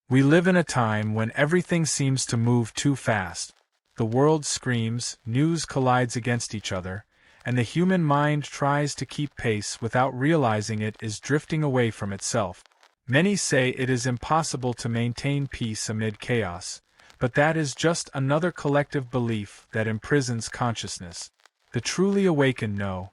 We live in a time when everything seems to move too fast. The world screams, news collides against each other, and the human mind tries to keep pace without realizing it is drifting away from itself. Many say it is impossible to maintain peace amid chaos, but that is just another collective belief that imprisons consciousness. The truly awakened know.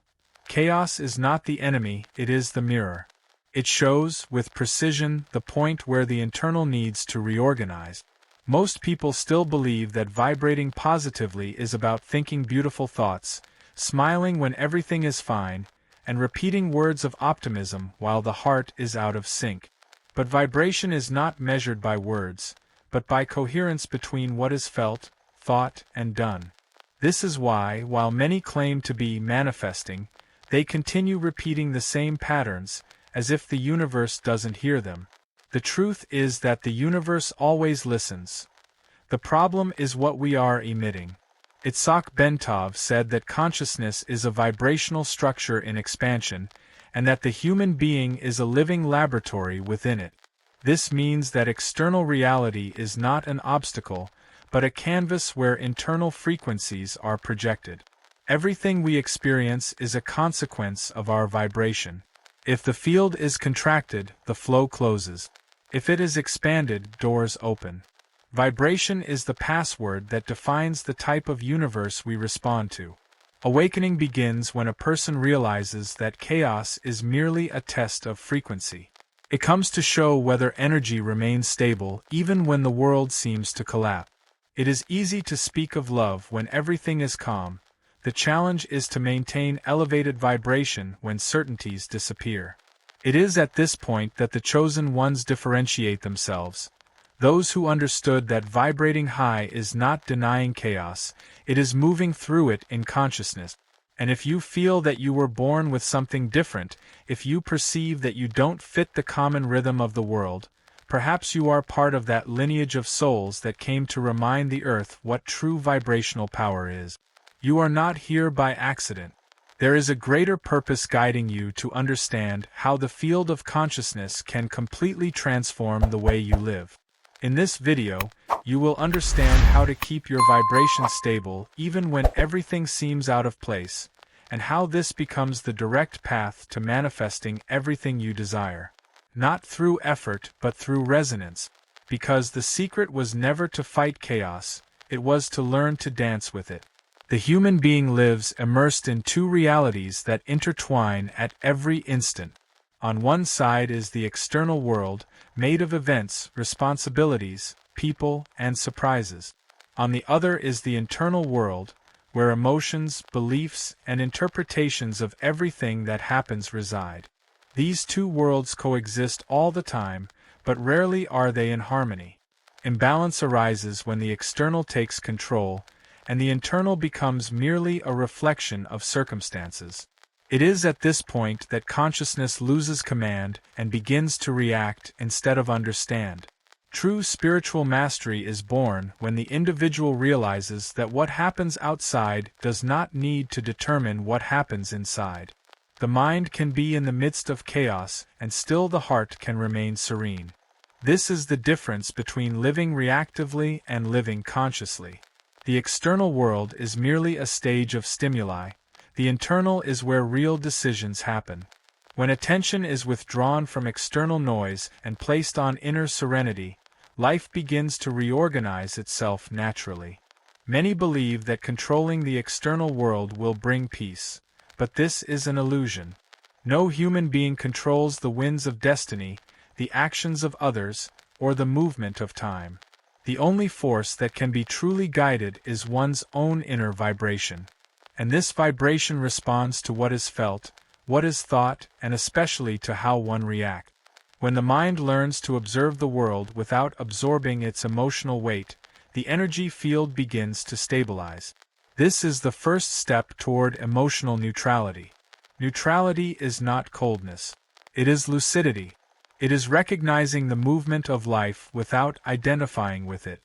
Chaos is not the enemy, it is the mirror. It shows, with precision, the point where the internal needs to reorganize. Most people still believe that vibrating positively is about thinking beautiful thoughts, smiling when everything is fine, and repeating words of optimism while the heart is out of sync. But vibration is not measured by words, but by coherence between what is felt, thought, and done. This is why, while many claim to be manifesting, they continue repeating the same patterns, as if the universe doesn't hear them. The truth is that the universe always listens. The problem is what we are emitting. Itzhak Bentov said that consciousness is a vibrational structure in expansion, and that the human being is a living laboratory within it. This means that external reality is not an obstacle, but a canvas where internal frequencies are projected. Everything we experience is a consequence of our vibration. If the field is contracted, the flow closes. If it is expanded, doors open. Vibration is the password that defines the type of universe we respond to. Awakening begins when a person realizes that chaos is merely a test of frequency. It comes to show whether energy remains stable even when the world seems to collapse. It is easy to speak of love when everything is calm. The challenge is to maintain elevated vibration when certainties disappear. It is at this point that the chosen ones differentiate themselves. Those who understood that vibrating high is not denying chaos, it is moving through it in consciousness. And if you feel that you were born with something different, if you perceive that you don't fit the common rhythm of the world, perhaps you are part of that lineage of souls that came to remind the earth what true vibrational power is. You are not here by accident. There is a greater purpose guiding you to understand how the field of consciousness can completely transform the way you live. In this video, you will understand how to keep your vibration stable even when everything seems out of place, and how this becomes the direct path to manifesting everything you desire. Not through effort but through resonance, because the secret was never to fight chaos, it was to learn to dance with it. The human being lives immersed in two realities that intertwine at every instant. On one side is the external world, made of events, responsibilities, people, and surprises. On the other is the internal world, where emotions, beliefs, and interpretations of everything that happens reside. These two worlds coexist all the time, but rarely are they in harmony. Imbalance arises when the external takes control, and the internal becomes merely a reflection of circumstances. It is at this point that consciousness loses command and begins to react instead of understand. True spiritual mastery is born when the individual realizes that what happens outside does not need to determine what happens inside. The mind can be in the midst of chaos, and still the heart can remain serene. This is the difference between living reactively and living consciously. The external world is merely a stage of stimuli. The internal is where real decisions happen. When attention is withdrawn from external noise and placed on inner serenity, life begins to reorganize itself naturally. Many believe that controlling the external world will bring peace, but this is an illusion. No human being controls the winds of destiny, the actions of others, or the movement of time. The only force that can be truly guided is one's own inner vibration. And this vibration responds to what is felt, what is thought, and especially to how one reacts. When the mind learns to observe the world without absorbing its emotional weight, the energy field begins to stabilize. This is the first step toward emotional neutrality. Neutrality is not coldness. It is lucidity. It is recognizing the movement of life without identifying with it.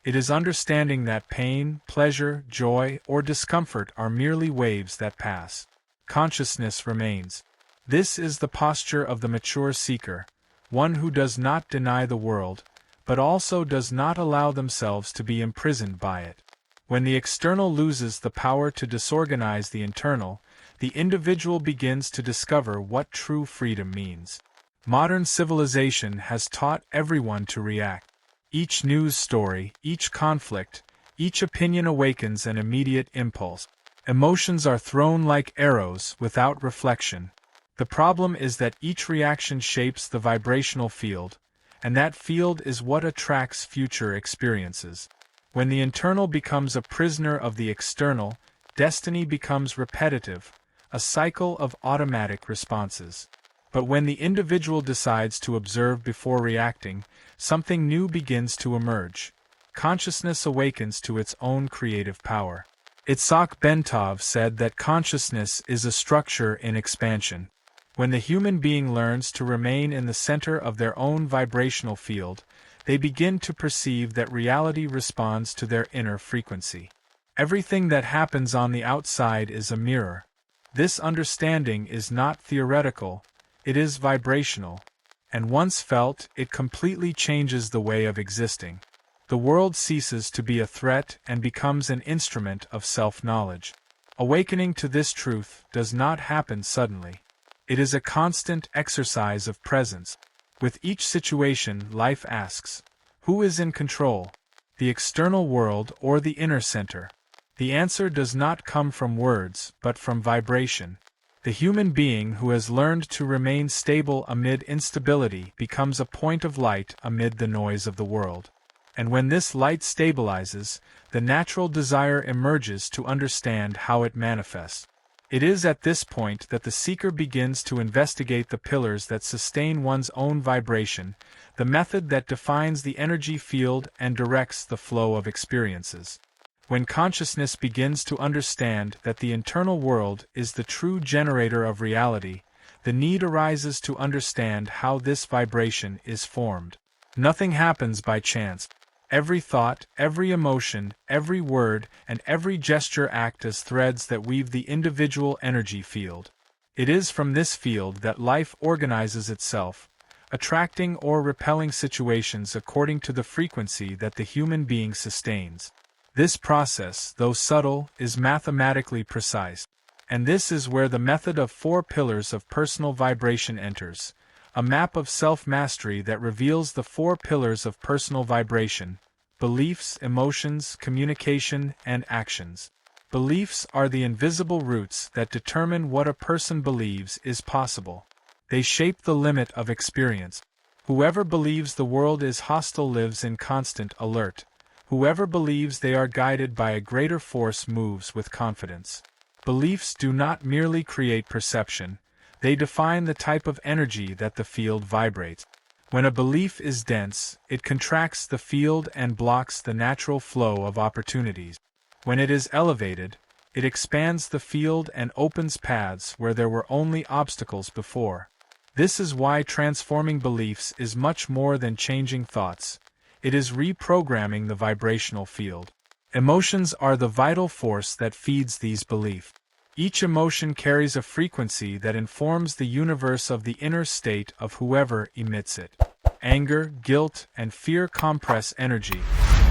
It is understanding that pain, pleasure, joy, or discomfort are merely waves that pass. Consciousness remains. This is the posture of the mature seeker, one who does not deny the world, but also does not allow themselves to be imprisoned by it. When the external loses the power to disorganize the internal, the individual begins to discover what true freedom means. Modern civilization has taught everyone to react. Each news story, each conflict, each opinion awakens an immediate impulse. Emotions are thrown like arrows without reflection. The problem is that each reaction shapes the vibrational field, and that field is what attracts future experiences. When the internal becomes a prisoner of the external, destiny becomes repetitive, a cycle of automatic responses. But when the individual decides to observe before reacting, something new begins to emerge. Consciousness awakens to its own creative power. Itzhak Bentov said that consciousness is a structure in expansion. When the human being learns to remain in the center of their own vibrational field, they begin to perceive that reality responds to their inner frequency. Everything that happens on the outside is a mirror. This understanding is not theoretical, it is vibrational, and once felt, it completely changes the way of existing. The world ceases to be a threat and becomes an instrument of self-knowledge. Awakening to this truth does not happen suddenly. It is a constant exercise of presence. With each situation, life asks, who is in control? The external world or the inner center? The answer does not come from words, but from vibration. The human being who has learned to remain stable amid instability becomes a point of light amid the noise of the world. And when this light stabilizes, the natural desire emerges to understand how it manifests. It is at this point that the seeker begins to investigate the pillars that sustain one's own vibration, the method that defines the energy field and directs the flow of experiences. When consciousness begins to understand that the internal world is the true generator of reality, the need arises to understand how this vibration is formed. Nothing happens by chance. Every thought, every emotion, every word, and every gesture act as threads that weave the individual energy field. It is from this field that life organizes itself, attracting or repelling situations according to the frequency that the human being sustains. This process, though subtle, is mathematically precise. And this is where the method of 4 pillars of personal vibration enters. A map of self-mastery that reveals the 4 pillars of personal vibration: beliefs, emotions, communication, and actions. Beliefs are the invisible roots that determine what a person believes is possible. They shape the limit of experience. Whoever believes the world is hostile lives in constant alert. Whoever believes they are guided by a greater force moves with confidence. Beliefs do not merely create perception. They define the type of energy that the field vibrates. When a belief is dense, it contracts the field and blocks the natural flow of opportunities. When it is elevated, it expands the field and opens paths where there were only obstacles before. This is why transforming beliefs is much more than changing thoughts. It is reprogramming the vibrational field. Emotions are the vital force that feeds these beliefs. Each emotion carries a frequency that informs the universe of the inner state of whoever emits it. Anger, guilt, and fear compress energy.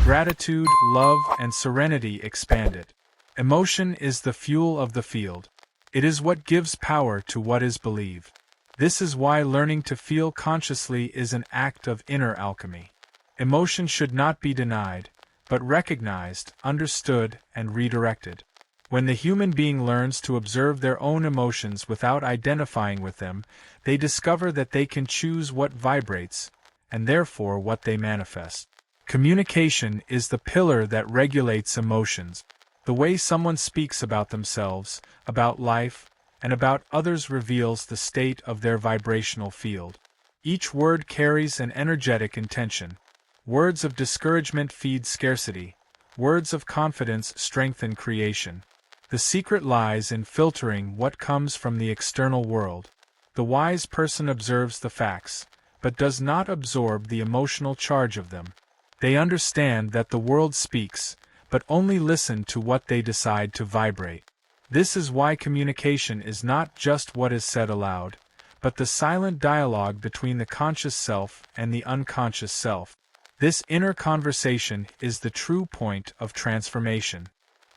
Gratitude, love, and serenity expand it. Emotion is the fuel of the field. It is what gives power to what is believed. This is why learning to feel consciously is an act of inner alchemy. Emotion should not be denied, but recognized, understood, and redirected. When the human being learns to observe their own emotions without identifying with them, they discover that they can choose what vibrates, and therefore what they manifest. Communication is the pillar that regulates emotions. The way someone speaks about themselves, about life, and about others reveals the state of their vibrational field. Each word carries an energetic intention. Words of discouragement feed scarcity. Words of confidence strengthen creation. The secret lies in filtering what comes from the external world. The wise person observes the facts, but does not absorb the emotional charge of them. They understand that the world speaks, but only listen to what they decide to vibrate. This is why communication is not just what is said aloud, but the silent dialogue between the conscious self and the unconscious self. This inner conversation is the true point of transformation.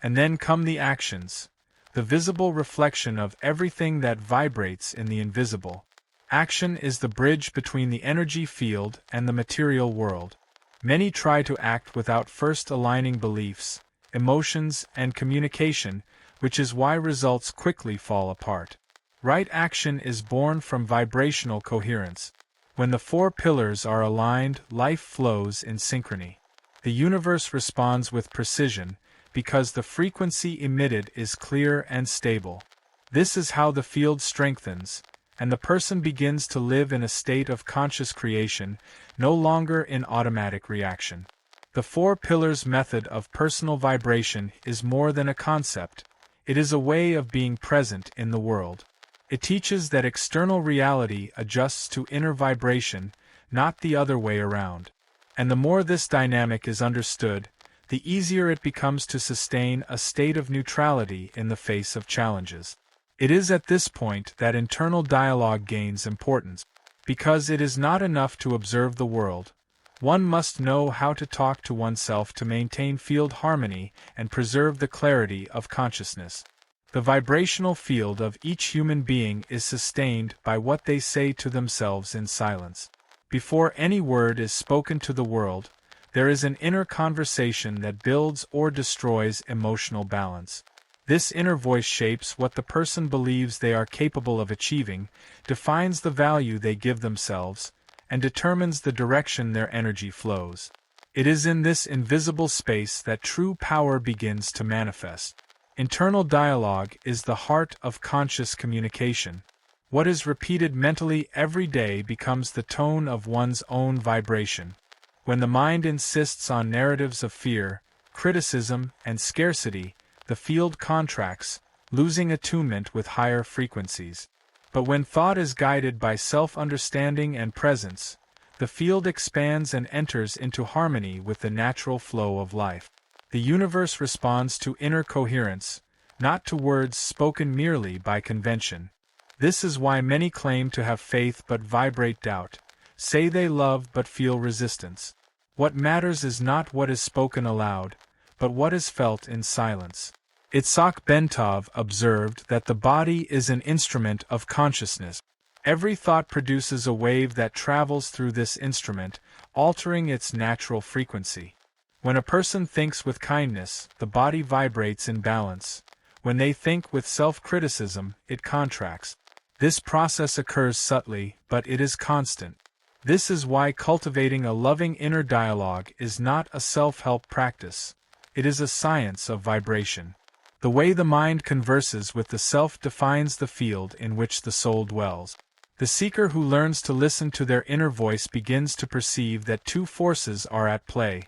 And then come the actions, the visible reflection of everything that vibrates in the invisible. Action is the bridge between the energy field and the material world. Many try to act without first aligning beliefs, emotions, and communication, which is why results quickly fall apart. Right action is born from vibrational coherence. When the four pillars are aligned, life flows in synchrony. The universe responds with precision, because the frequency emitted is clear and stable. This is how the field strengthens, and the person begins to live in a state of conscious creation, no longer in automatic reaction. The four pillars method of personal vibration is more than a concept. It is a way of being present in the world. It teaches that external reality adjusts to inner vibration, not the other way around. And the more this dynamic is understood, the easier it becomes to sustain a state of neutrality in the face of challenges. It is at this point that internal dialogue gains importance, because it is not enough to observe the world. One must know how to talk to oneself to maintain field harmony and preserve the clarity of consciousness. The vibrational field of each human being is sustained by what they say to themselves in silence. Before any word is spoken to the world, there is an inner conversation that builds or destroys emotional balance. This inner voice shapes what the person believes they are capable of achieving, defines the value they give themselves, and determines the direction their energy flows. It is in this invisible space that true power begins to manifest. Internal dialogue is the heart of conscious communication. What is repeated mentally every day becomes the tone of one's own vibration. When the mind insists on narratives of fear, criticism, and scarcity, the field contracts, losing attunement with higher frequencies. But when thought is guided by self-understanding and presence, the field expands and enters into harmony with the natural flow of life. The universe responds to inner coherence, not to words spoken merely by convention. This is why many claim to have faith but vibrate doubt, say they love but feel resistance. What matters is not what is spoken aloud, but what is felt in silence. Itzhak Bentov observed that the body is an instrument of consciousness. Every thought produces a wave that travels through this instrument, altering its natural frequency. When a person thinks with kindness, the body vibrates in balance. When they think with self-criticism, it contracts. This process occurs subtly, but it is constant. This is why cultivating a loving inner dialogue is not a self-help practice. It is a science of vibration. The way the mind converses with the self defines the field in which the soul dwells. The seeker who learns to listen to their inner voice begins to perceive that two forces are at play,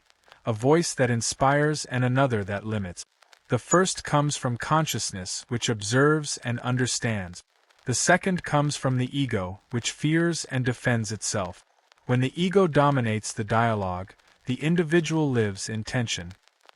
a voice that inspires and another that limits. The first comes from consciousness, which observes and understands. The second comes from the ego, which fears and defends itself. When the ego dominates the dialogue, the individual lives in tension.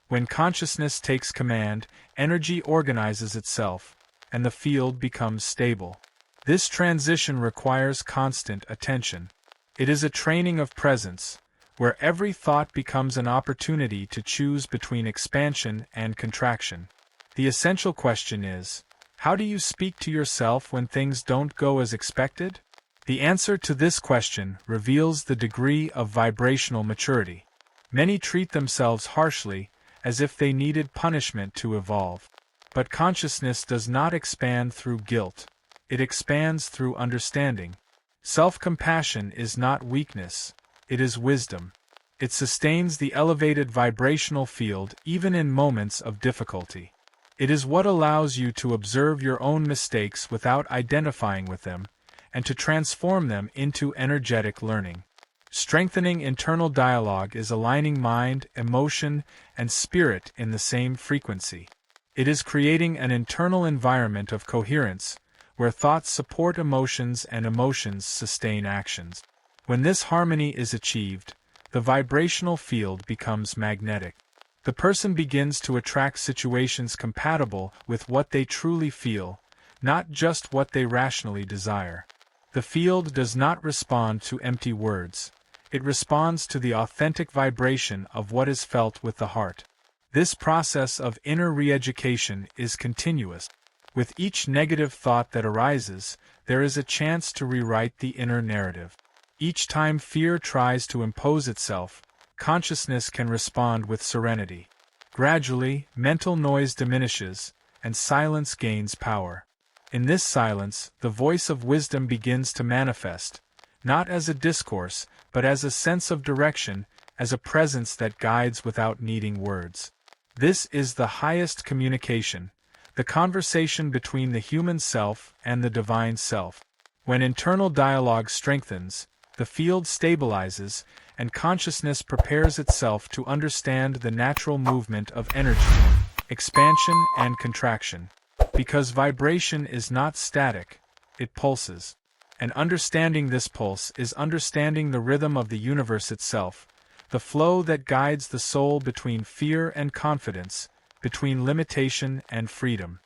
When consciousness takes command, energy organizes itself, and the field becomes stable. This transition requires constant attention. It is a training of presence, where every thought becomes an opportunity to choose between expansion and contraction. The essential question is, how do you speak to yourself when things don't go as expected? The answer to this question reveals the degree of vibrational maturity. Many treat themselves harshly, as if they needed punishment to evolve. But consciousness does not expand through guilt. It expands through understanding. Self-compassion is not weakness, it is wisdom. It sustains the elevated vibrational field even in moments of difficulty. It is what allows you to observe your own mistakes without identifying with them, and to transform them into energetic learning. Strengthening internal dialogue is aligning mind, emotion, and spirit in the same frequency. It is creating an internal environment of coherence, where thoughts support emotions and emotions sustain actions. When this harmony is achieved, the vibrational field becomes magnetic. The person begins to attract situations compatible with what they truly feel, not just what they rationally desire. The field does not respond to empty words. It responds to the authentic vibration of what is felt with the heart. This process of inner re-education is continuous. With each negative thought that arises, there is a chance to rewrite the inner narrative. Each time fear tries to impose itself, consciousness can respond with serenity. Gradually, mental noise diminishes, and silence gains power. In this silence, the voice of wisdom begins to manifest, not as a discourse, but as a sense of direction, as a presence that guides without needing words. This is the highest communication, the conversation between the human self and the divine self. When internal dialogue strengthens, the field stabilizes, and consciousness prepares itself to understand the natural movement of energy, expansion and contraction. Because vibration is not static, it pulses. And understanding this pulse is understanding the rhythm of the universe itself, the flow that guides the soul between fear and confidence, between limitation and freedom.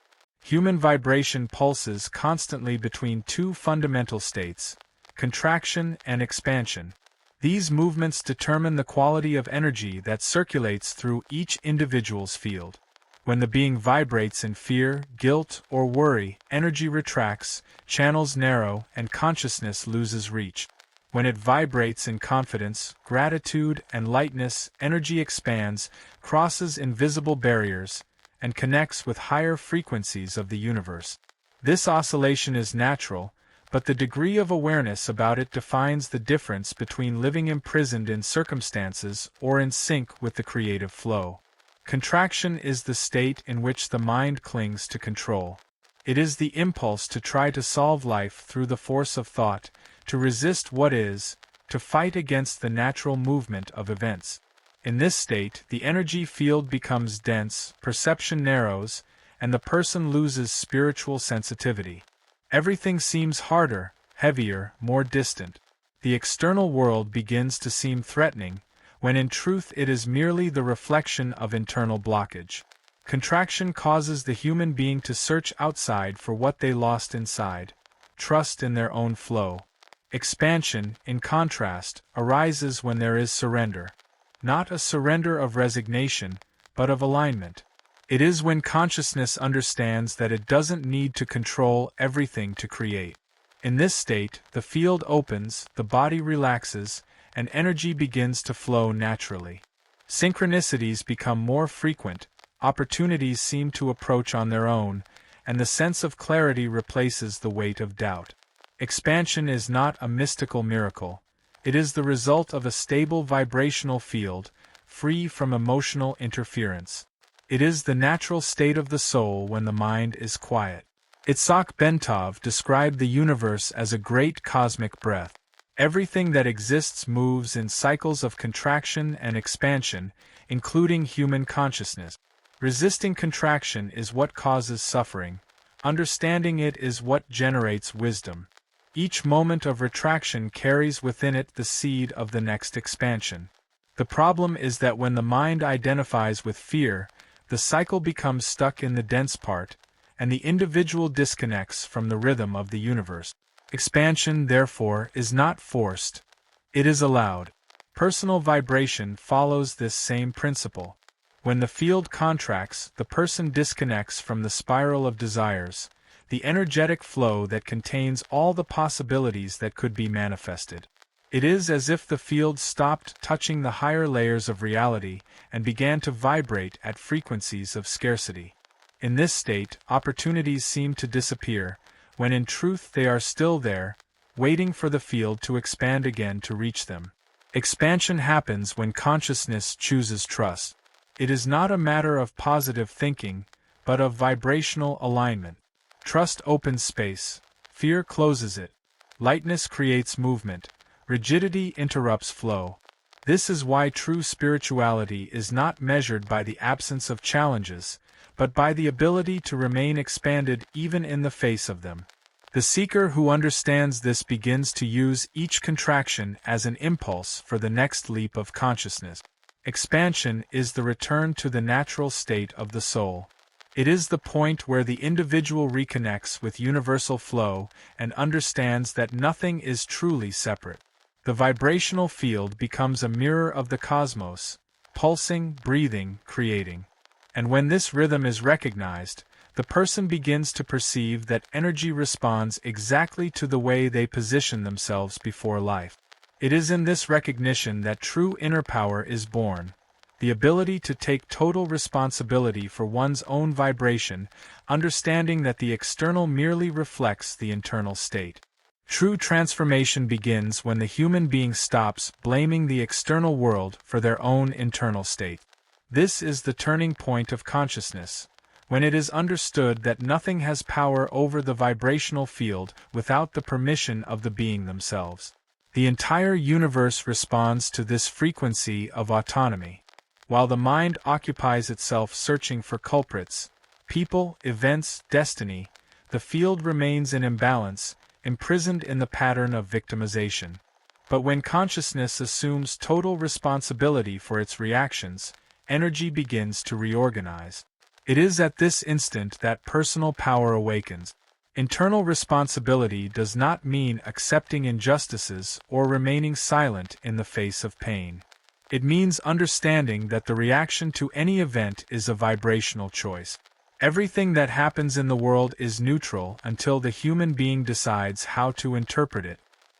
Human vibration pulses constantly between two fundamental states, contraction and expansion. These movements determine the quality of energy that circulates through each individual's field. When the being vibrates in fear, guilt, or worry, energy retracts, channels narrow, and consciousness loses reach. When it vibrates in confidence, gratitude, and lightness, energy expands, crosses invisible barriers, and connects with higher frequencies of the universe. This oscillation is natural, but the degree of awareness about it defines the difference between living imprisoned in circumstances or in sync with the creative flow. Contraction is the state in which the mind clings to control. It is the impulse to try to solve life through the force of thought, to resist what is, to fight against the natural movement of events. In this state, the energy field becomes dense, perception narrows, and the person loses spiritual sensitivity. Everything seems harder, heavier, more distant. The external world begins to seem threatening, when in truth it is merely the reflection of internal blockage. Contraction causes the human being to search outside for what they lost inside, trust in their own flow. Expansion, in contrast, arises when there is surrender. Not a surrender of resignation, but of alignment. It is when consciousness understands that it doesn't need to control everything to create. In this state, the field opens, the body relaxes, and energy begins to flow naturally. Synchronicities become more frequent, opportunities seem to approach on their own, and the sense of clarity replaces the weight of doubt. Expansion is not a mystical miracle. It is the result of a stable vibrational field, free from emotional interference. It is the natural state of the soul when the mind is quiet. Itzhak Bentov described the universe as a great cosmic breath. Everything that exists moves in cycles of contraction and expansion, including human consciousness. Resisting contraction is what causes suffering. Understanding it is what generates wisdom. Each moment of retraction carries within it the seed of the next expansion. The problem is that when the mind identifies with fear, the cycle becomes stuck in the dense part, and the individual disconnects from the rhythm of the universe. Expansion, therefore, is not forced. It is allowed. Personal vibration follows this same principle. When the field contracts, the person disconnects from the spiral of desires, the energetic flow that contains all the possibilities that could be manifested. It is as if the field stopped touching the higher layers of reality and began to vibrate at frequencies of scarcity. In this state, opportunities seem to disappear, when in truth they are still there, waiting for the field to expand again to reach them. Expansion happens when consciousness chooses trust. It is not a matter of positive thinking, but of vibrational alignment. Trust opens space, fear closes it. Lightness creates movement, rigidity interrupts flow. This is why true spirituality is not measured by the absence of challenges, but by the ability to remain expanded even in the face of them. The seeker who understands this begins to use each contraction as an impulse for the next leap of consciousness. Expansion is the return to the natural state of the soul. It is the point where the individual reconnects with universal flow and understands that nothing is truly separate. The vibrational field becomes a mirror of the cosmos, pulsing, breathing, creating. And when this rhythm is recognized, the person begins to perceive that energy responds exactly to the way they position themselves before life. It is in this recognition that true inner power is born, the ability to take total responsibility for one's own vibration, understanding that the external merely reflects the internal state. True transformation begins when the human being stops blaming the external world for their own internal state. This is the turning point of consciousness, when it is understood that nothing has power over the vibrational field without the permission of the being themselves. The entire universe responds to this frequency of autonomy. While the mind occupies itself searching for culprits, people, events, destiny, the field remains in imbalance, imprisoned in the pattern of victimization. But when consciousness assumes total responsibility for its reactions, energy begins to reorganize. It is at this instant that personal power awakens. Internal responsibility does not mean accepting injustices or remaining silent in the face of pain. It means understanding that the reaction to any event is a vibrational choice. Everything that happens in the world is neutral until the human being decides how to interpret it.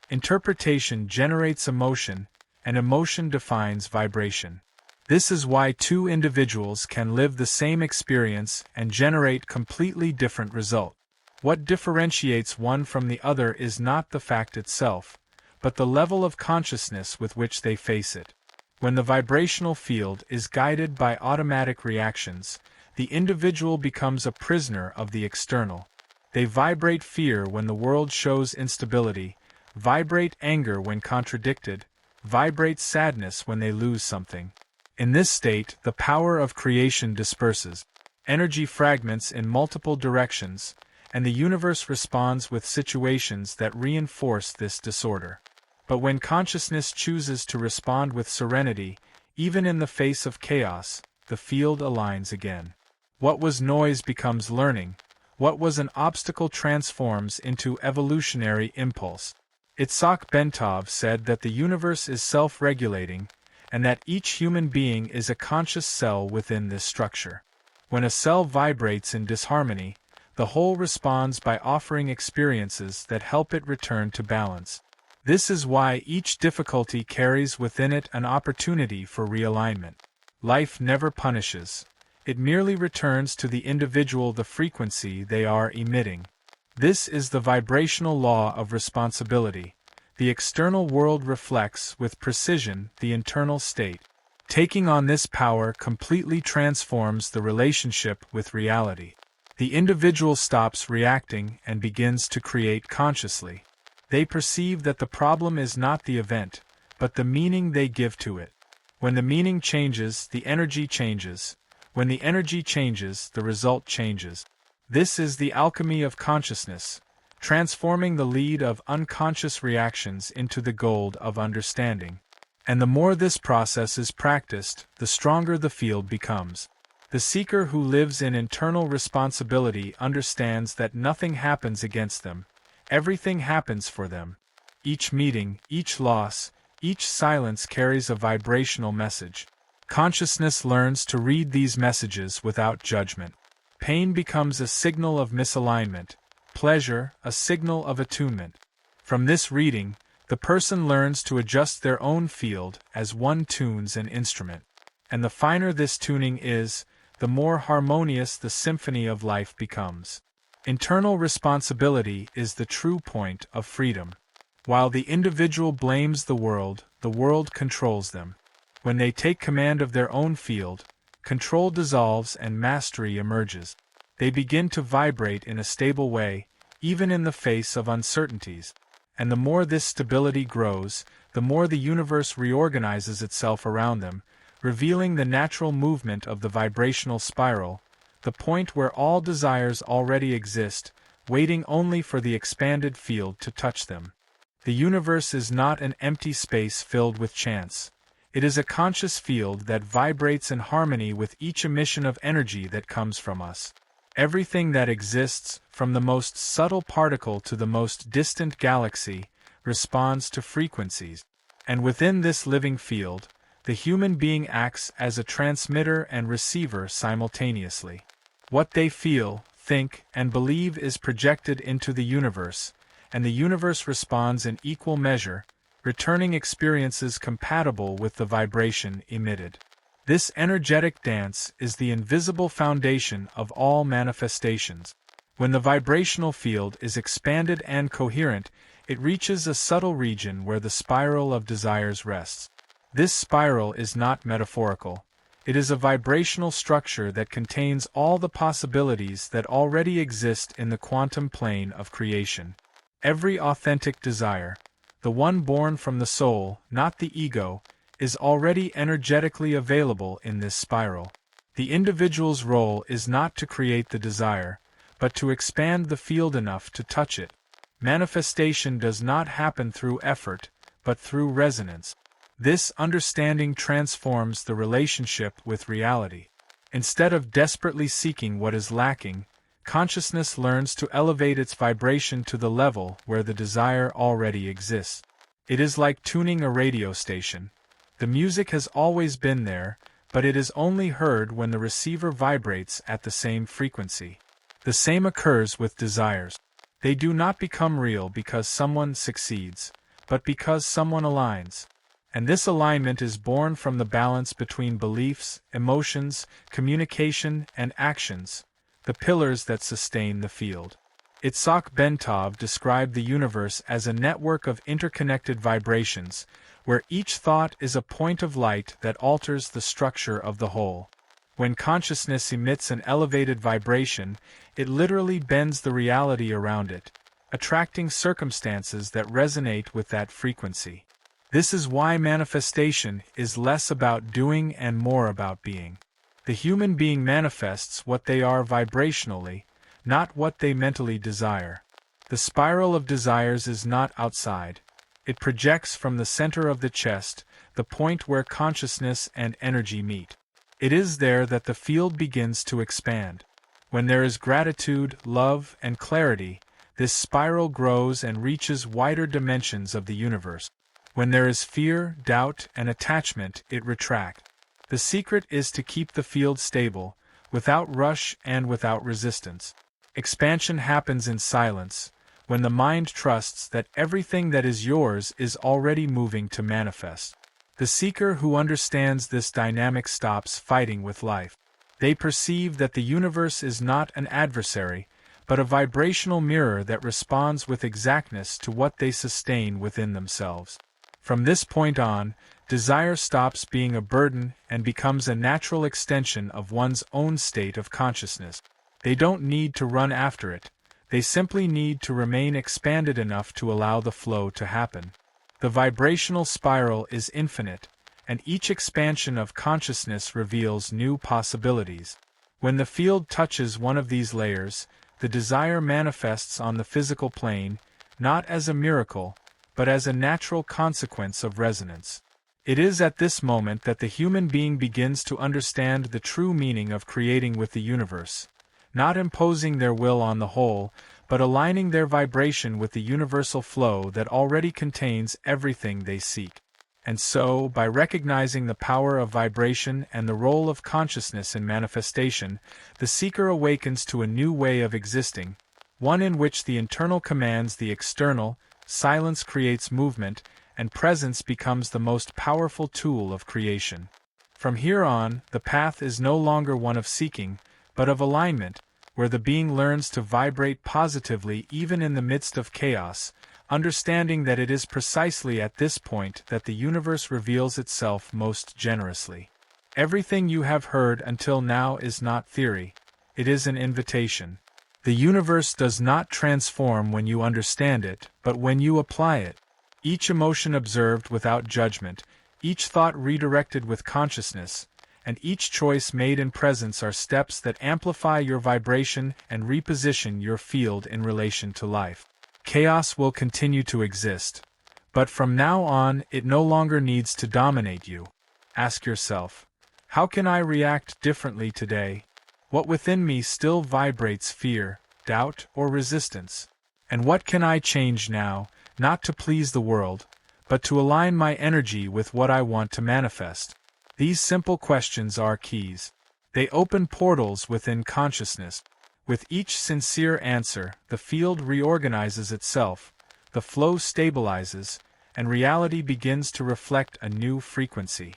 Interpretation generates emotion, and emotion defines vibration. This is why two individuals can live the same experience and generate completely different results. What differentiates one from the other is not the fact itself, but the level of consciousness with which they face it. When the vibrational field is guided by automatic reactions, the individual becomes a prisoner of the external. They vibrate fear when the world shows instability, vibrate anger when contradicted, vibrate sadness when they lose something. In this state, the power of creation disperses. Energy fragments in multiple directions, and the universe responds with situations that reinforce this disorder. But when consciousness chooses to respond with serenity, even in the face of chaos, the field aligns again. What was noise becomes learning, what was an obstacle transforms into evolutionary impulse. Itzhak Bentov said that the universe is self-regulating, and that each human being is a conscious cell within this structure. When a cell vibrates in disharmony, the whole responds by offering experiences that help it return to balance. This is why each difficulty carries within it an opportunity for realignment. Life never punishes. It merely returns to the individual the frequency they are emitting. This is the vibrational law of responsibility. The external world reflects with precision the internal state. Taking on this power completely transforms the relationship with reality. The individual stops reacting and begins to create consciously. They perceive that the problem is not the event, but the meaning they give to it. When the meaning changes, the energy changes. When the energy changes, the result changes. This is the alchemy of consciousness, transforming the lead of unconscious reactions into the gold of understanding. And the more this process is practiced, the stronger the field becomes. The seeker who lives in internal responsibility understands that nothing happens against them, everything happens for them. Each meeting, each loss, each silence carries a vibrational message. Consciousness learns to read these messages without judgment. Pain becomes a signal of misalignment, pleasure a signal of attunement. From this reading, the person learns to adjust their own field as one tunes an instrument. And the finer this tuning is, the more harmonious the symphony of life becomes. Internal responsibility is the true point of freedom. While the individual blames the world controls them. When they take command of their own field, control dissolves and mastery emerges. They begin to vibrate in a stable way, even in the face of uncertainties. And the more this stability grows, the more the universe reorganizes itself around them, revealing the natural movement of the vibrational spiral, the point where all desires already exist, waiting only for the expanded field to touch them. The universe is not an empty space filled with chance. It is a conscious field that vibrates in harmony with each emission of energy that comes from us. Everything that exists, from the most subtle particle to the most distant galaxy, responds to frequencies. And within this living field, the human being acts as a transmitter and receiver simultaneously. What they feel, think, and believe is projected into the universe, and the universe responds in equal measure, returning experiences compatible with the vibration emitted. This energetic dance is the invisible foundation of all manifestations. When the vibrational field is expanded and coherent, it reaches a subtle region where the spiral of desires rests. This spiral is not metaphorical. It is a vibrational structure that contains all the possibilities that already exist in the quantum plane of creation. Every authentic desire, the one born from the soul, not the ego, is already energetically available in this spiral. The individual's role is not to create the desire, but to expand the field enough to touch it. Manifestation does not happen through effort, but through resonance. This understanding transforms the relationship with reality. Instead of desperately seeking what is lacking, consciousness learns to elevate its vibration to the level where the desire already exists. It is like tuning a radio station. The music has always been there, but it is only heard when the receiver vibrates at the same frequency. The same occurs with desires. They do not become real because someone succeeds, but because someone aligns. And this alignment is born from the balance between beliefs, emotions, communication, and actions, the pillars that sustain the field. Itzhak Bentov described the universe as a network of interconnected vibrations, where each thought is a point of light that alters the structure of the whole. When consciousness emits an elevated vibration, it literally bends the reality around it, attracting circumstances that resonate with that frequency. This is why manifestation is less about doing and more about being. The human being manifests what they are vibrationally, not what they mentally desire. The spiral of desires is not outside. It projects from the center of the chest, the point where consciousness and energy meet. It is there that the field begins to expand. When there is gratitude, love, and clarity, this spiral grows and reaches wider dimensions of the universe. When there is fear, doubt, and attachment, it retracts. The secret is to keep the field stable, without rush and without resistance. Expansion happens in silence, when the mind trusts that everything that is yours is already moving to manifest. The seeker who understands this dynamic stops fighting with life. They perceive that the universe is not an adversary, but a vibrational mirror that responds with exactness to what they sustain within themselves. From this point on, desire stops being a burden and becomes a natural extension of one's own state of consciousness. They don't need to run after it. They simply need to remain expanded enough to allow the flow to happen. The vibrational spiral is infinite, and each expansion of consciousness reveals new possibilities. When the field touches one of these layers, the desire manifests on the physical plane, not as a miracle, but as a natural consequence of resonance. It is at this moment that the human being begins to understand the true meaning of creating with the universe, not imposing their will on the whole, but aligning their vibration with the universal flow that already contains everything they seek. And so, by recognizing the power of vibration and the role of consciousness in manifestation, the seeker awakens to a new way of existing, one in which the internal commands the external, silence creates movement, and presence becomes the most powerful tool of creation. From here on, the path is no longer one of seeking, but of alignment, where the being learns to vibrate positively even in the midst of chaos, understanding that it is precisely at this point that the universe reveals itself most generously. Everything you have heard until now is not theory, it is an invitation. The universe does not transform when you understand it, but when you apply it. Each emotion observed without judgment, each thought redirected with consciousness, and each choice made in presence are steps that amplify your vibration and reposition your field in relation to life. Chaos will continue to exist, but from now on it no longer needs to dominate you. Ask yourself, how can I react differently today? What within me still vibrates fear, doubt, or resistance? And what can I change now, not to please the world, but to align my energy with what I want to manifest? These simple questions are keys. They open portals within consciousness. With each sincere answer, the field reorganizes itself, the flow stabilizes, and reality begins to reflect a new frequency.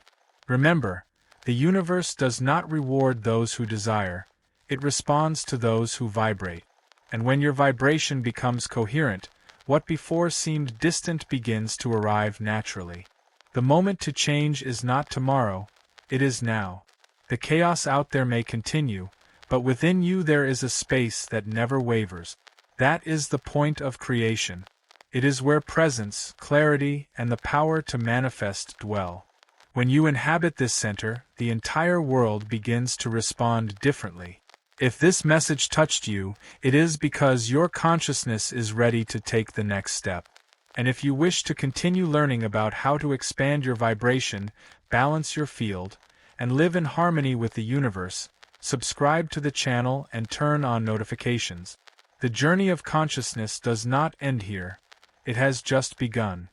Remember, the universe does not reward those who desire, it responds to those who vibrate. And when your vibration becomes coherent, what before seemed distant begins to arrive naturally. The moment to change is not tomorrow, it is now. The chaos out there may continue, but within you there is a space that never wavers. That is the point of creation. It is where presence, clarity, and the power to manifest dwell. When you inhabit this center, the entire world begins to respond differently. If this message touched you, it is because your consciousness is ready to take the next step. And if you wish to continue learning about how to expand your vibration, balance your field, and live in harmony with the universe, subscribe to the channel and turn on notifications. The journey of consciousness does not end here. It has just begun.